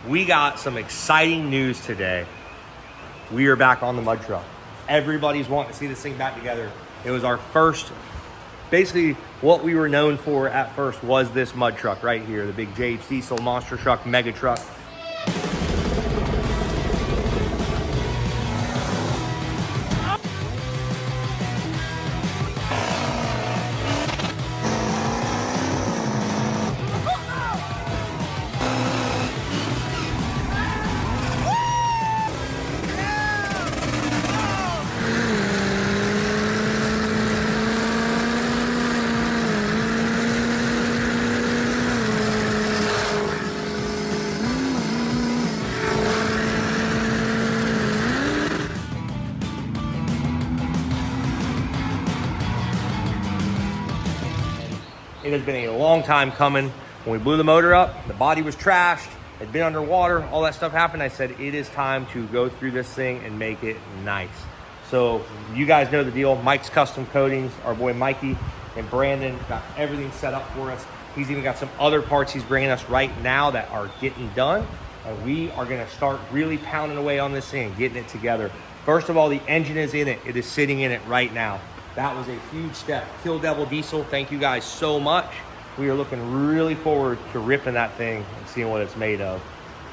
we got some exciting news today. We are back on the mud truck. Everybody's wanting to see this thing back together. It was our first, basically what we were known for at first was this mud truck right here, the big JH Diesel monster truck, mega truck. It has been a long time coming. When we blew the motor up, the body was trashed, it had been underwater, all that stuff happened. I said, it is time to go through this thing and make it nice. So you guys know the deal. Mike's Custom Coatings, our boy Mikey and Brandon got everything set up for us. He's even got some other parts he's bringing us right now that are getting done. And we are gonna start really pounding away on this thing, getting it together. First of all, the engine is in it. It is sitting in it right now. That was a huge step. Kill Devil Diesel, thank you guys so much. We are looking really forward to ripping that thing and seeing what it's made of.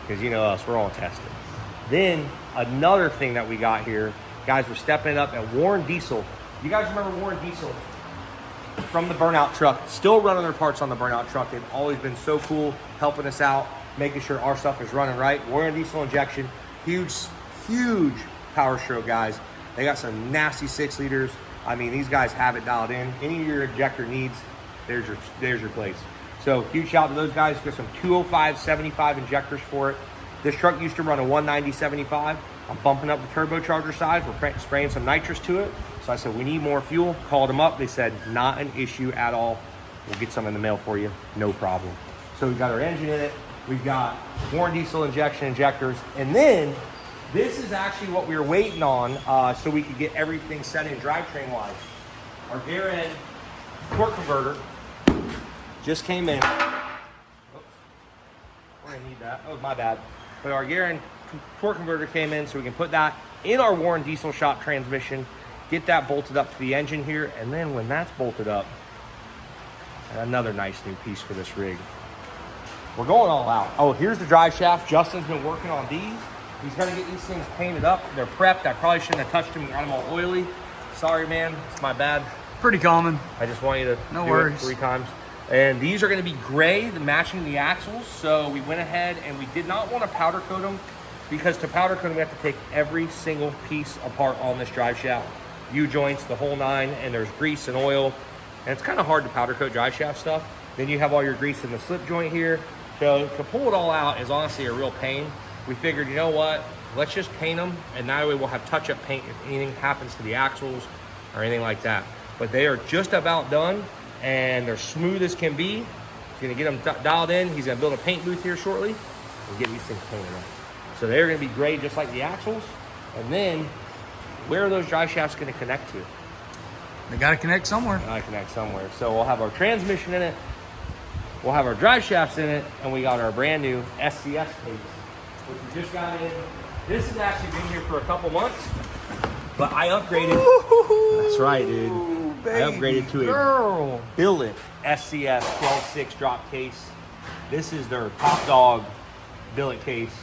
Because you know us, we're all tested. Then another thing that we got here, guys, we're stepping it up at Warren Diesel. You guys remember Warren Diesel from the Burnout truck? Still running their parts on the Burnout truck. They've always been so cool, helping us out, making sure our stuff is running right. Warren Diesel injection, huge power stroke, guys. They got some nasty 6 liters. I mean, these guys have it dialed in. Any of your injector needs, there's your place. So huge shout out to those guys. Got some 205/75 injectors for it. This truck used to run a 190/75. I'm bumping up the turbocharger size. We're spraying some nitrous to it. So I said, we need more fuel. Called them up. They said, not an issue at all. We'll get some in the mail for you. No problem. So we've got our engine in it. We've got Warren Diesel injectors. And then this is actually what we were waiting on so we could get everything set in drivetrain wise. Our gear end torque converter just came in. Oops. We're gonna need that. Oh, my bad. But our gear end torque converter came in so we can put that in our Warren Diesel shop transmission, get that bolted up to the engine here, and then when that's bolted up, another nice new piece for this rig. We're going all out. Oh, here's the drive shaft. Justin's been working on these. He's gonna get these things painted up. They're prepped. I probably shouldn't have touched them and got them all oily. Sorry, man, it's my bad. Pretty common. I just want you to no do worries. It 3 times. And these are gonna be gray, matching the axles. So we went ahead and we did not want to powder coat them because to powder coat them, we have to take every single piece apart on this drive shaft. U-joints, the whole 9, and there's grease and oil. And it's kind of hard to powder coat drive shaft stuff. Then you have all your grease in the slip joint here. So to pull it all out is honestly a real pain. We figured, you know what, let's just paint them, and that way we'll have touch-up paint if anything happens to the axles or anything like that. But they are just about done, and they're smooth as can be. He's gonna get them dialed in. He's gonna build a paint booth here shortly and get these things painted up. So they're gonna be gray just like the axles. And then, where are those drive shafts gonna connect to? They gotta connect somewhere. They gotta connect somewhere. So we'll have our transmission in it, we'll have our drive shafts in it, and we got our brand new SCS case, which we just got in. This has actually been here for a couple months, but I upgraded. That's right, dude. I upgraded to a billet SCS 12.6 drop case. This is their top dog billet case.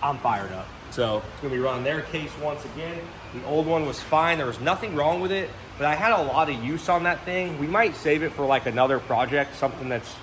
I'm fired up. So it's gonna be running their case once again. The old one was fine. There was nothing wrong with it, but I had a lot of use on that thing. We might save it for like another project, something that's,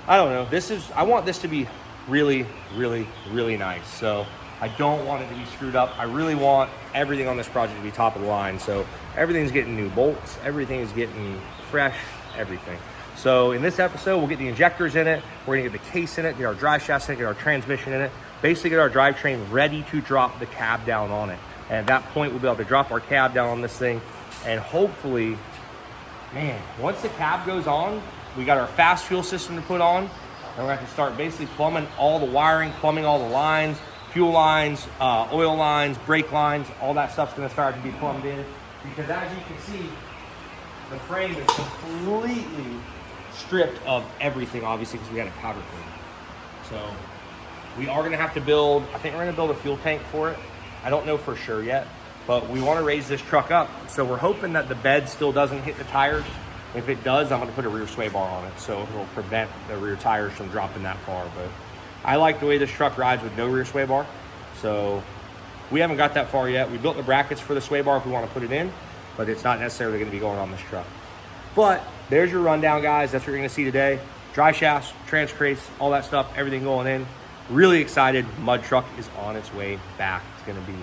I don't know. I want this to be really, really, really nice. So I don't want it to be screwed up. I really want everything on this project to be top of the line. So everything's getting new bolts, everything is getting fresh, everything. So in this episode, we'll get the injectors in it. We're gonna get the case in it, get our drive shafts in it, get our transmission in it, basically get our drivetrain ready to drop the cab down on it. And at that point, we'll be able to drop our cab down on this thing. And hopefully, man, once the cab goes on, we got our fast fuel system to put on. And we're going to start basically plumbing all the wiring, plumbing all the lines, fuel lines, oil lines, brake lines, all that stuff's going to start to be plumbed in. Because as you can see, the frame is completely stripped of everything, obviously, because we had a powder coat. So We are gonna have to build, I think we're gonna build a fuel tank for it. I don't know for sure yet, but we wanna raise this truck up. So we're hoping that the bed still doesn't hit the tires. If it does, I'm gonna put a rear sway bar on it, so it'll prevent the rear tires from dropping that far. But I like the way this truck rides with no rear sway bar. So we haven't got that far yet. We built the brackets for the sway bar if we wanna put it in, but it's not necessarily gonna be going on this truck. But there's your rundown, guys. That's what you're gonna see today. Dry shafts, trans crates, all that stuff, everything going in. Really excited. Mud truck is on its way back. It's gonna be,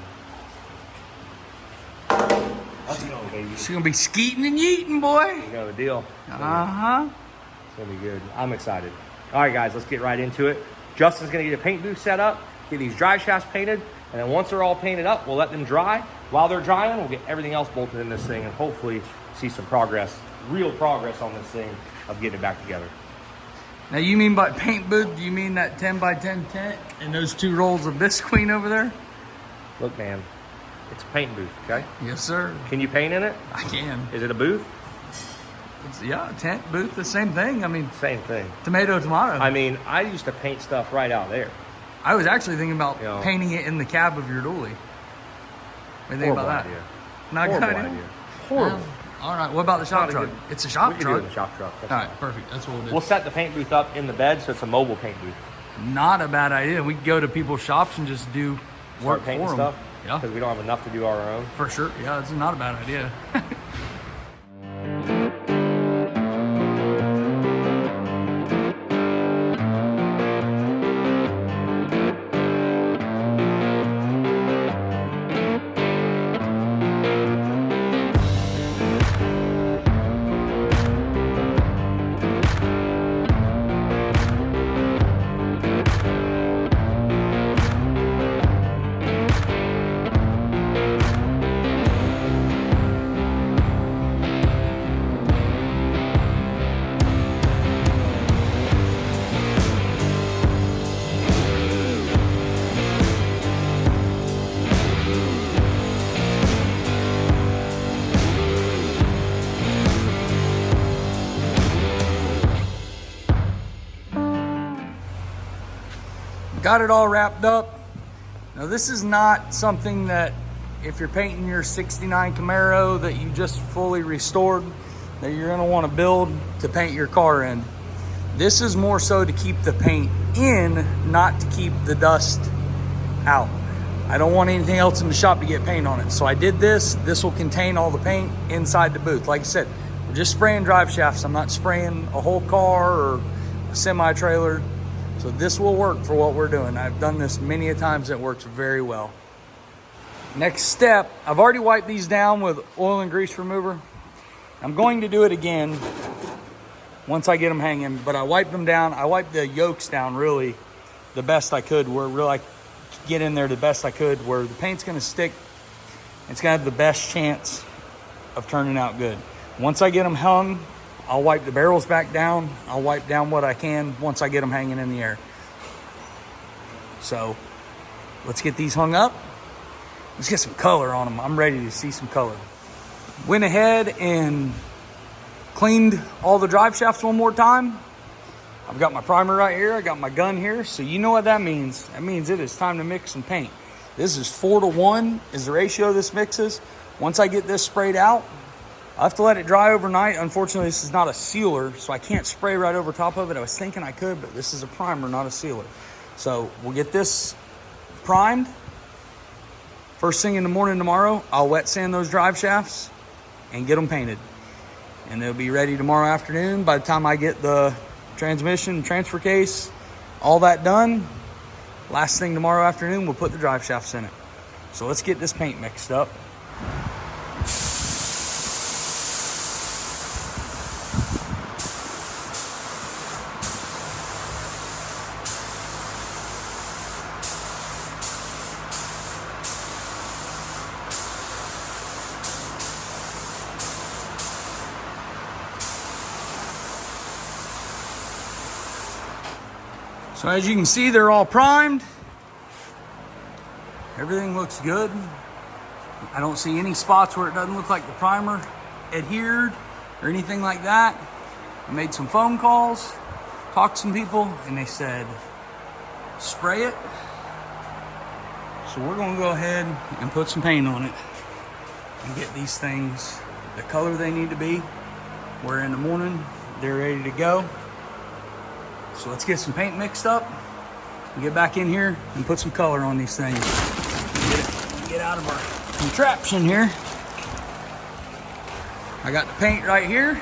let's go, baby. It's gonna be skeeting and yeeting, boy. You know the deal. Uh-huh. It's gonna be good. I'm excited. All right, guys, let's get right into it. Justin's gonna get a paint booth set up, get these drive shafts painted, and then once they're all painted up, we'll let them dry. While they're drying, we'll get everything else bolted in this thing and hopefully see some progress, real progress on this thing of getting it back together. Now, you mean by paint booth, do you mean that 10 by 10 tent and those 2 rolls of Bisqueen over there? Look, man, it's a paint booth, okay? Yes, sir. Can you paint in it? I can. Is it a booth? Yeah, tent, booth, the same thing. I mean, Same thing. tomato. I mean, I used to paint stuff right out there. I was actually thinking about You know. painting it in the cab of your dually. What do you think Horrible about that? idea. Not Horrible good idea. Horrible. Well, all right. What about the shop Not a truck? good- It's a We shop can do it truck. in the shop truck. That's All fine. right, perfect. That's what we'll do. We'll set the paint booth up in the bed so it's a mobile paint booth. Not a bad idea. We could go to people's shops and just do work Start painting for them. stuff. Yeah, Because we don't have enough to do our own. for sure. Yeah, it's not a bad idea. Got it all wrapped up. Now, this is not something that if you're painting your 69 Camaro that you just fully restored that you're gonna wanna build to paint your car in. This is more so to keep the paint in, not to keep the dust out. I don't want anything else in the shop to get paint on it. So I did this. This will contain all the paint inside the booth. Like I said, we're just spraying drive shafts. I'm not spraying a whole car or a semi-trailer. So this will work for what we're doing. I've done this many a times. It works very well. Next step, I've already wiped these down with oil and grease remover. I'm going to do it again once I get them hanging, but I wiped them down. I wiped the yokes down really the best I could, where really I could get in there the best I could, where the paint's gonna stick. It's gonna have the best chance of turning out good. Once I get them hung, I'll wipe the barrels back down. I'll wipe down what I can once I get them hanging in the air. So let's get these hung up. Let's get some color on them. I'm ready to see some color. Went ahead and cleaned all the drive shafts one more time. I've got my primer right here. I got my gun here. So you know what that means. That means it is time to mix some paint. This is 4-to-1 is the ratio this mixes. Once I get this sprayed out, I have to let it dry overnight. Unfortunately, this is not a sealer, so I can't spray right over top of it. I was thinking I could, but this is a primer, not a sealer. So we'll get this primed. First thing in the morning tomorrow, I'll wet sand those drive shafts and get them painted. And they'll be ready tomorrow afternoon. By the time I get the transmission, transfer case, all that done, last thing tomorrow afternoon, we'll put the drive shafts in it. So let's get this paint mixed up. So as you can see, they're all primed. Everything looks good. I don't see any spots where it doesn't look like the primer adhered or anything like that. I made some phone calls, talked to some people, and they said, spray it. So we're gonna go ahead and put some paint on it and get these things the color they need to be, where in the morning they're ready to go. So let's get some paint mixed up and get back in here and put some color on these things. Get out of our contraption here. I got the paint right here.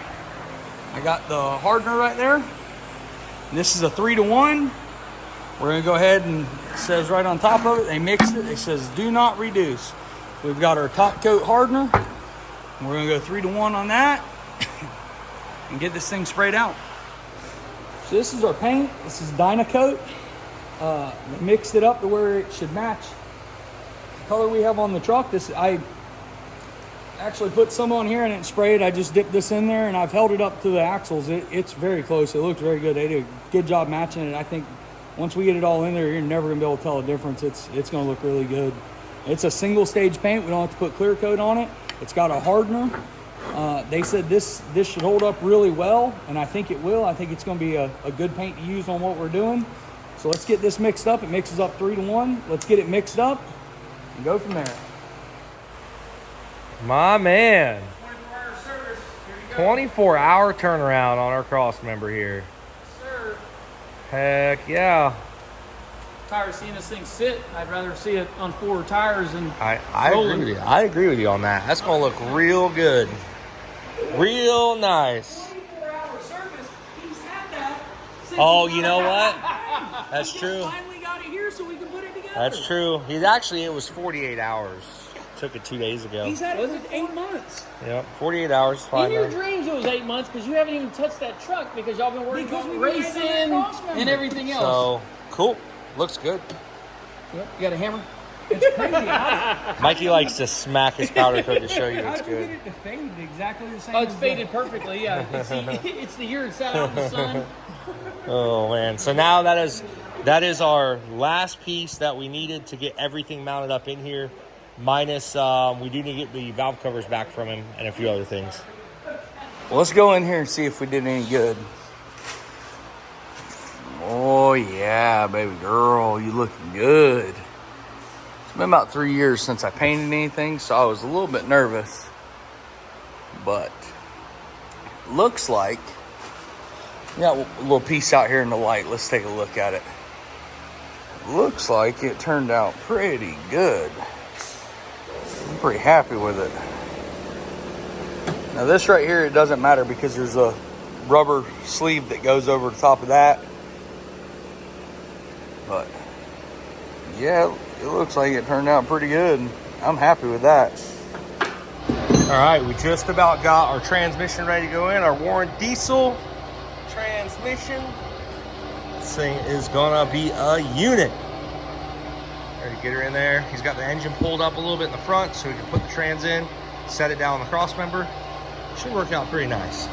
I got the hardener right there. And this is a 3-to-1. We're gonna go ahead, and it says right on top of it, they mixed it. It says do not reduce. We've got our top coat hardener. We're gonna go 3-to-1 on that and get this thing sprayed out. So this is our paint. This is Dynacoat. We mixed it up to where it should match the color we have on the truck. I actually put some on here and didn't spray it. I just dipped this in there and I've held it up to the axles. It's very close. It looks very good. They did a good job matching it. I think once we get it all in there, you're never gonna be able to tell the difference. It's gonna look really good. It's a single stage paint. We don't have to put clear coat on it. It's got a hardener. They said this should hold up really well, and I think it will. I think it's gonna be a good paint to use on what we're doing. So let's get this mixed up. It mixes up 3-to-1. Let's get it mixed up and go from there. My man. 24-hour service. Here you go. 24-hour turnaround on our Crossmember here. Sir. Heck yeah. Tired of seeing this thing sit. I'd rather see it on 4 tires and I agree with you. I agree with you on that. That's gonna look real good. Real nice. 24-hour service. He's had that since Oh, he you got know it. what? That's He true. just finally got it here so we can put it together. That's true. It was 48 hours. Took it 2 days ago. He's had it for 8 months. Yep, 48 hours. Fine. In your though. dreams, it was 8 months because you haven't even touched that truck because y'all been working Because on we've been racing waiting on that Crossmember. and everything else. So cool. Looks good. Yep. You got a hammer? It's crazy. Mikey likes to smack his powder coat to show you it's How'd you good. get it to fade exactly the same? Oh, it's as faded perfectly. Yeah. It's the year it sat out in the sun. Oh man! So now that is our last piece that we needed to get everything mounted up in here. Minus, we do need to get the valve covers back from him and a few other things. Well, let's go in here and see if we did any good. Oh yeah, baby girl, you looking good. It's been about 3 years since I painted anything, so I was a little bit nervous. But looks like we got a little piece out here in the light. Let's take a look at it. Looks like it turned out pretty good. I'm pretty happy with it. Now this right here, it doesn't matter because there's a rubber sleeve that goes over the top of that. But yeah, it looks like it turned out pretty good. I'm happy with that. All right, we just about got our transmission ready to go in. Our Warren diesel transmission. This thing is gonna be a unit. Ready to get her in there. He's got the engine pulled up a little bit in the front so we can put the trans in, set it down on the Crossmember. Should work out pretty nice.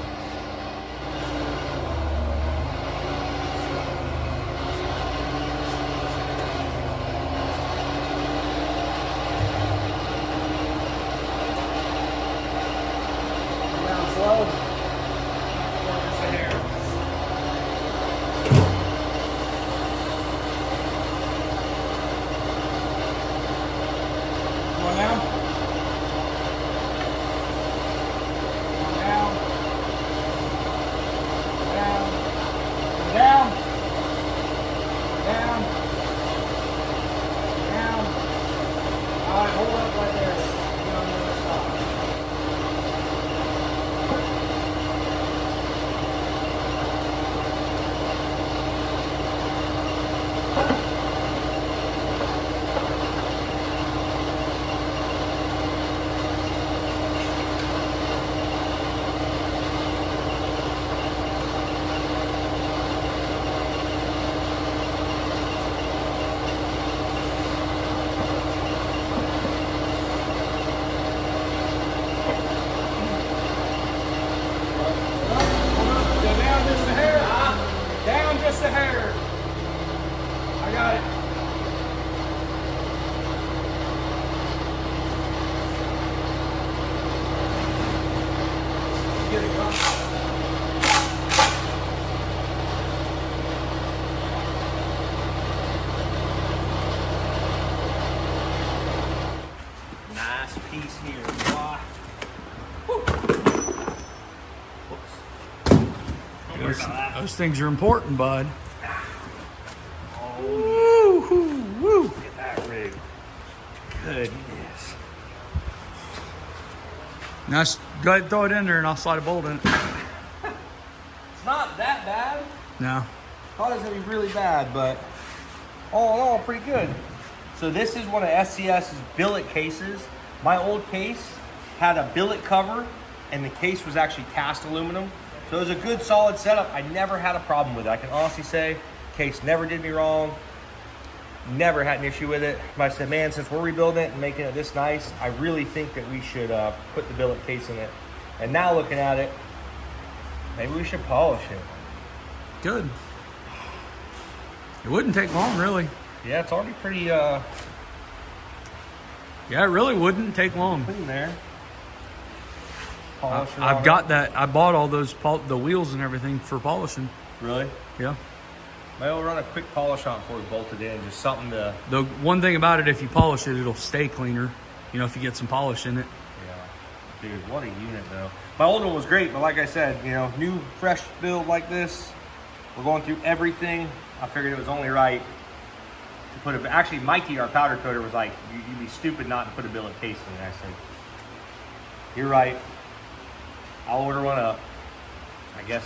piece here. Why? Don't worry about that. Those things are important, bud. Oh, Woo, woo. look at that rig. Goodness. Now, go ahead and throw it in there and I'll slide a bolt in it. It's not that bad. No. Thought it was gonna be really bad, but all in all, pretty good. So this is one of SCS's billet cases. My old case had a billet cover and the case was actually cast aluminum. So it was a good solid setup. I never had a problem with it. I can honestly say, case never did me wrong. Never had an issue with it. But I said, man, since we're rebuilding it and making it this nice, I really think that we should put the billet case in it. And now looking at it, maybe we should polish it. Good. It wouldn't take long, really. Yeah, it's already pretty Yeah, it really wouldn't take long. clean there. Polish it I've on got that. I bought all those the wheels and everything for polishing. it. Really? Yeah. Maybe we'll run a quick polish on it before we bolt it in. Just something to... The one thing about it, if you polish it, it'll stay cleaner. You know, if you get some polish in it. Yeah. Dude, what a unit, though. My old one was great, but like I said, you know, new, fresh build like this, we're going through everything. I figured it was only right to put a... Actually, Mikey, our powder coater, was like, you'd be stupid not to put a billet case in there. I said, you're right. I'll order one up. I guess,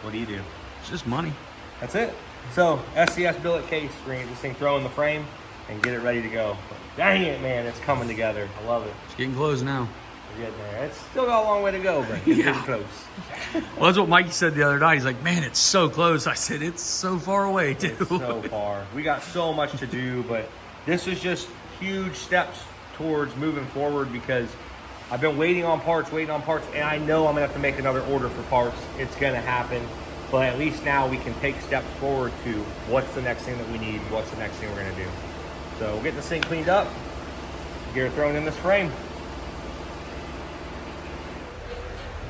what do you do? It's just money. That's it. So, SCS billet case, we're gonna get this thing thrown in the frame and get it ready to go. But dang it, man, it's coming together. I love it. It's getting close now. We're getting there. It's still got a long way to go, but it's getting close. Well, that's what Mikey said the other night. He's like, man, it's so close. I said, it's so far away, too. It's so far. We got so much to do, but this is just huge steps towards moving forward because I've been waiting on parts, and I know I'm gonna have to make another order for parts. It's gonna happen. But at least now we can take steps forward to what's the next thing that we need, what's the next thing we're gonna do. So we'll get this thing cleaned up, get it thrown in this frame.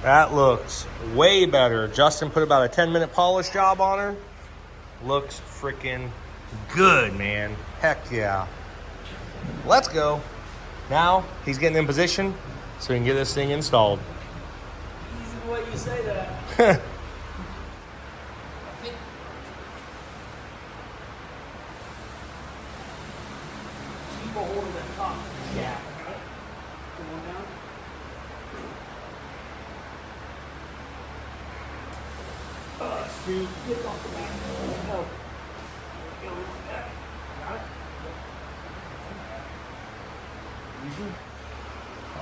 That looks way better. Justin put about a 10-minute polish job on her. Looks freaking good, man. Heck yeah. Let's go. Now he's getting in position so we can get this thing installed. Easy the way you say that. Keep a hold of that top. Yeah. Come on down. Dude, get off the back. Help. Got it?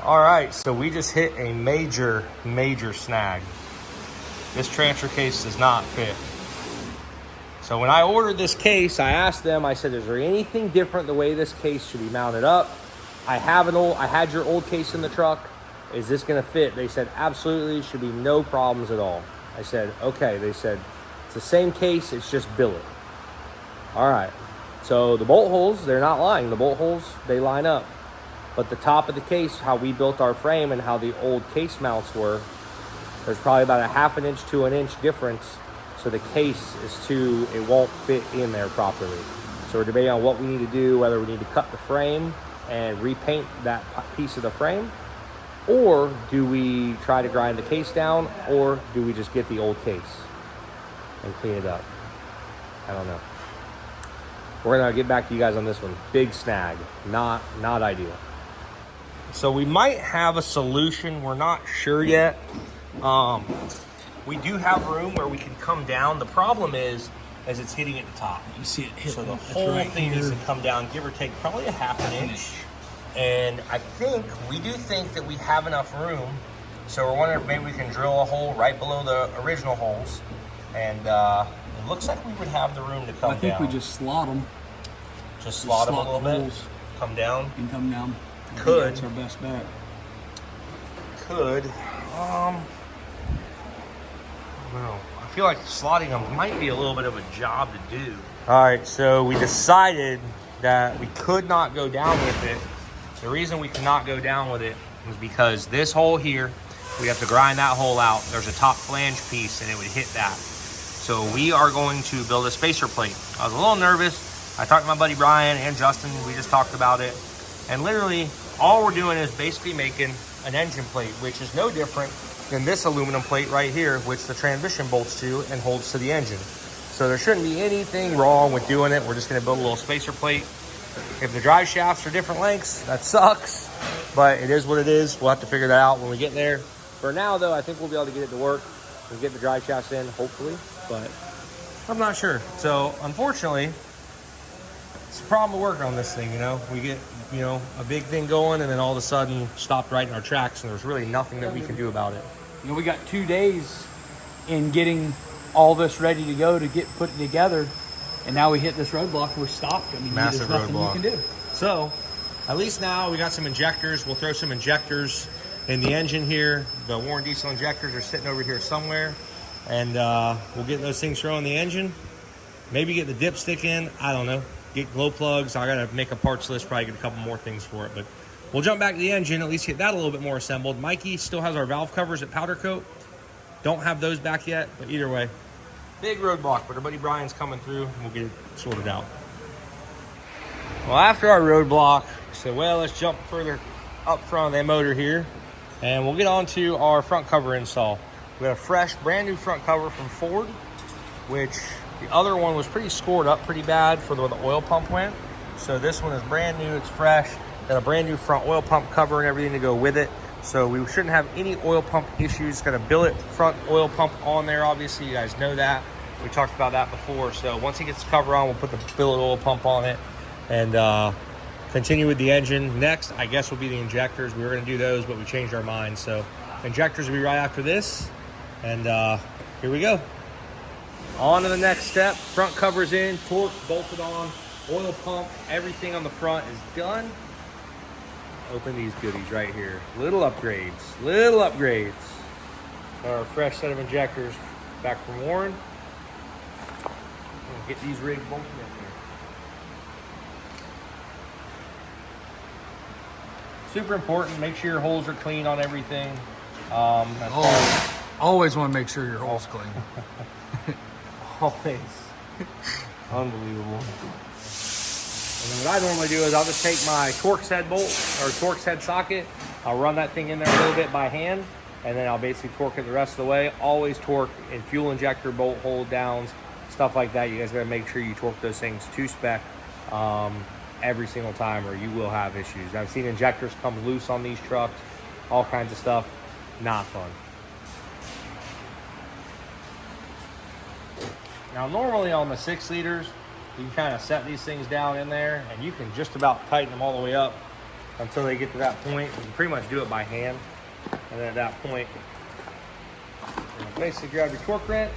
All right, so we just hit a major snag. This transfer case does not fit. So when I ordered this case, I asked them, I said, is there anything different the way this case should be mounted up? I had your old case in the truck. Is this gonna fit? They said, absolutely, should be no problems at all. I said, okay. They said, it's the same case, it's just billet. All right, so the bolt holes, they're not lying. The bolt holes, they line up. But the top of the case, how we built our frame and how the old case mounts were, there's probably about a 1/2 inch to 1 inch difference. So the case is it won't fit in there properly. So we're debating on what we need to do, whether we need to cut the frame and repaint that piece of the frame, or do we try to grind the case down, or do we just get the old case and clean it up? I don't know. We're gonna get back to you guys on this one. Big snag, not ideal. So we might have a solution. We're not sure yet. We do have room where we can come down. The problem is it's hitting at the top. You see it hit. So the whole thing needs to come down, give or take probably a 1/2 inch. And I think, we do think that we have enough room. So we're wondering if maybe we can drill a hole right below the original holes. And it looks like we would have the room to come down. I think we just slot them. Just slot them a little bit, holes come down. and come down. I think Could. that's our best bet. Could. I don't know. I feel like slotting them might be a little bit of a job to do. All right, so we decided that we could not go down with it. The reason we could not go down with it was because this hole here, we have to grind that hole out. There's a top flange piece and it would hit that. So we are going to build a spacer plate. I was a little nervous. I talked to my buddy Brian and Justin. We just talked about it. And literally, all we're doing is basically making an engine plate, which is no different than this aluminum plate right here, which the transmission bolts to and holds to the engine. So there shouldn't be anything wrong with doing it. We're just gonna build a little spacer plate. If the drive shafts are different lengths, that sucks, but it is what it is. We'll have to figure that out when we get there. For now though, I think we'll be able to get it to work and get the drive shafts in, hopefully, but I'm not sure. So unfortunately, it's a problem with working on this thing, you know? We get, you know, a big thing going and then all of a sudden stopped right in our tracks and there's really nothing that we can do about it. You know, we got 2 days in getting all this ready to go to get put together, and now we hit this roadblock. We're stopped. I mean, Massive there's nothing roadblock. you can do. So at least now we got some injectors. We'll throw some injectors in the engine here. The Warren diesel injectors are sitting over here somewhere, and we'll get those things thrown in the engine. Maybe get the dipstick in. I don't know. Get glow plugs. I gotta make a parts list, probably get a couple more things for it, but we'll jump back to the engine, at least get that a little bit more assembled. Mikey still has our valve covers at powder coat. Don't have those back yet, but either way, big roadblock, but our buddy Brian's coming through and we'll get it sorted out. Well, after our roadblock, we said, well, let's jump further up front of that motor here and we'll get on to our front cover install. We got a fresh, brand new front cover from Ford, which the other one was pretty scored up pretty bad for where the oil pump went. So this one is brand new, it's fresh. Got a brand new front oil pump cover and everything to go with it. So we shouldn't have any oil pump issues. Got a billet front oil pump on there, obviously, you guys know that. We talked about that before. So once he gets the cover on, we'll put the billet oil pump on it and continue with the engine. Next, I guess, will be the injectors. We were gonna do those, but we changed our minds. So injectors will be right after this. And here we go. On to the next step. Front cover's in, torque bolted on, oil pump, everything on the front is done. Open these goodies right here. Little upgrades, little upgrades. Our fresh set of injectors back from Warren. Get these rigs bolted in here. Super important, make sure your holes are clean on everything. Always want to make sure your hole's clean. Always. Unbelievable. And then what I normally do is I'll just take my Torx head bolt or Torx head socket. I'll run that thing in there a little bit by hand, and then I'll basically torque it the rest of the way. Always torque in fuel injector bolt hold downs, stuff like that. You guys gotta make sure you torque those things to spec every single time, or you will have issues. I've seen injectors come loose on these trucks, all kinds of stuff. Not fun. Now, normally on the 6 liters, you can kind of set these things down in there and you can just about tighten them all the way up until they get to that point. You can pretty much do it by hand. And then at that point, you basically grab your torque wrench,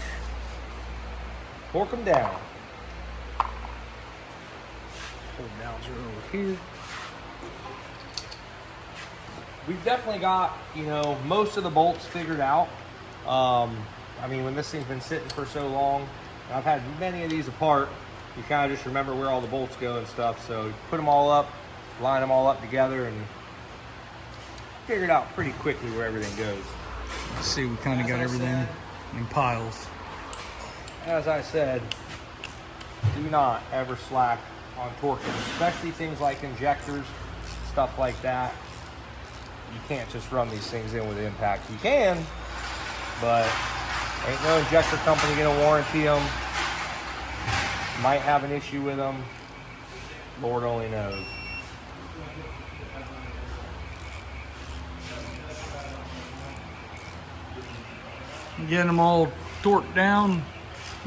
torque them down. Hold downs are over here. We've definitely got, you know, most of the bolts figured out. I mean, when this thing's been sitting for so long, and I've had many of these apart, you kind of just remember where all the bolts go and stuff. So put them all up, line them all up together, and figure it out pretty quickly where everything goes. Let's see, we kind of got everything in piles. As I said, do not ever slack on torquing, especially things like injectors, stuff like that. You can't just run these things in with impact. You can, but ain't no injector company gonna warranty them. Might have an issue with them. Lord only knows. Getting them all torqued down.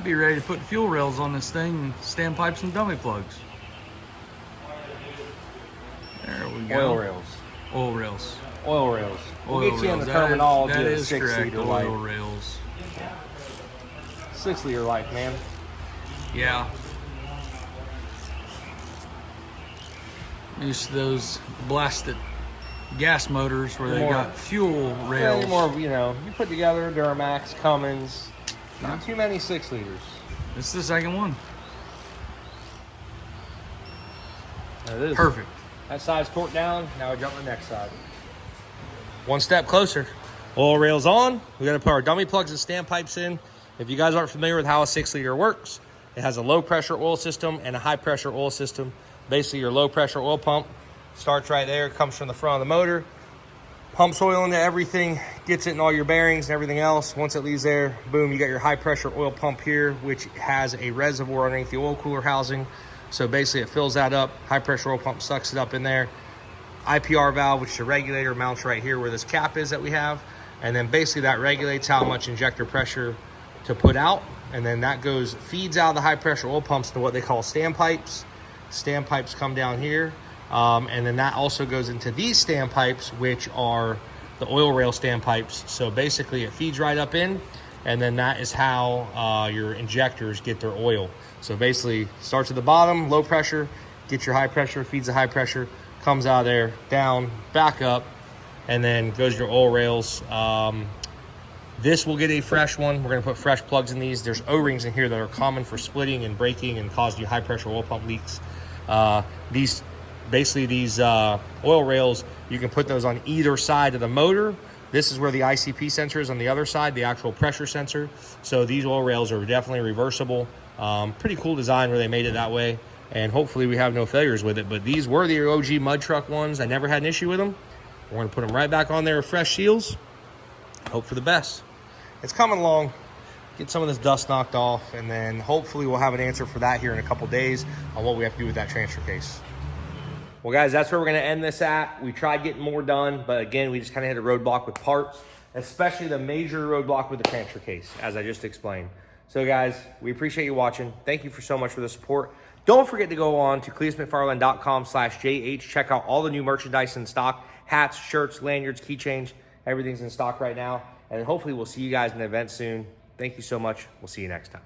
Be ready to put fuel rails on this thing and standpipes and dummy plugs. There we go. Oil rails. Oil rails. Oil rails. We'll Oil get you in the rails. terminology That of is 6 correct. liter Oil life. rails. 6 liter life, man. Yeah. Used to those blasted gas motors where they got fuel Yeah, rails. more, you know, you put together Duramax, Cummins, not too many 6 liters. This is the second one. There it is. Perfect. That side's torqued down. Now we jump to the next side. One step closer. Oil rails on. We got to put our dummy plugs and standpipes in. If you guys aren't familiar with how a 6 liter works, it has a low pressure oil system and a high pressure oil system. Basically, your low pressure oil pump Starts right there, comes from the front of the motor, pumps oil into everything, gets it in all your bearings and everything else. Once it leaves there, boom, you got your high pressure oil pump here, which has a reservoir underneath the oil cooler housing. So basically it fills that up, high pressure oil pump sucks it up in there. IPR valve, which is a regulator, mounts right here where this cap is that we have. And then basically that regulates how much injector pressure to put out. And then that goes, feeds out of the high pressure oil pumps to what they call standpipes. Standpipes come down here. And then that also goes into these standpipes, which are the oil rail standpipes. So basically it feeds right up in, and then that is how your injectors get their oil. So basically starts at the bottom, low pressure, gets your high pressure, feeds the high pressure, comes out of there, down, back up, and then goes your oil rails. This will get a fresh one. We're gonna put fresh plugs in these. There's O-rings in here that are common for splitting and breaking and causing you high pressure oil pump leaks. These oil rails, you can put those on either side of the motor. This is where the ICP sensor is on the other side, the actual pressure sensor. So these oil rails are definitely reversible. Pretty cool design where they made it that way. And hopefully we have no failures with it. But these were the OG mud truck ones. I never had an issue with them. We're gonna put them right back on there with fresh seals. Hope for the best. It's coming along. Get some of this dust knocked off, and then hopefully we'll have an answer for that here in a couple days on what we have to do with that transfer case. Well, guys, that's where we're going to end this at. We tried getting more done, but again, we just kind of hit a roadblock with parts, especially the major roadblock with the transfer case, as I just explained. So, guys, we appreciate you watching. Thank you so much for the support. Don't forget to go on to cletusmcfarland.com/JH. Check out all the new merchandise in stock: hats, shirts, lanyards, keychains. Everything's in stock right now. And hopefully we'll see you guys in the event soon. Thank you so much. We'll see you next time.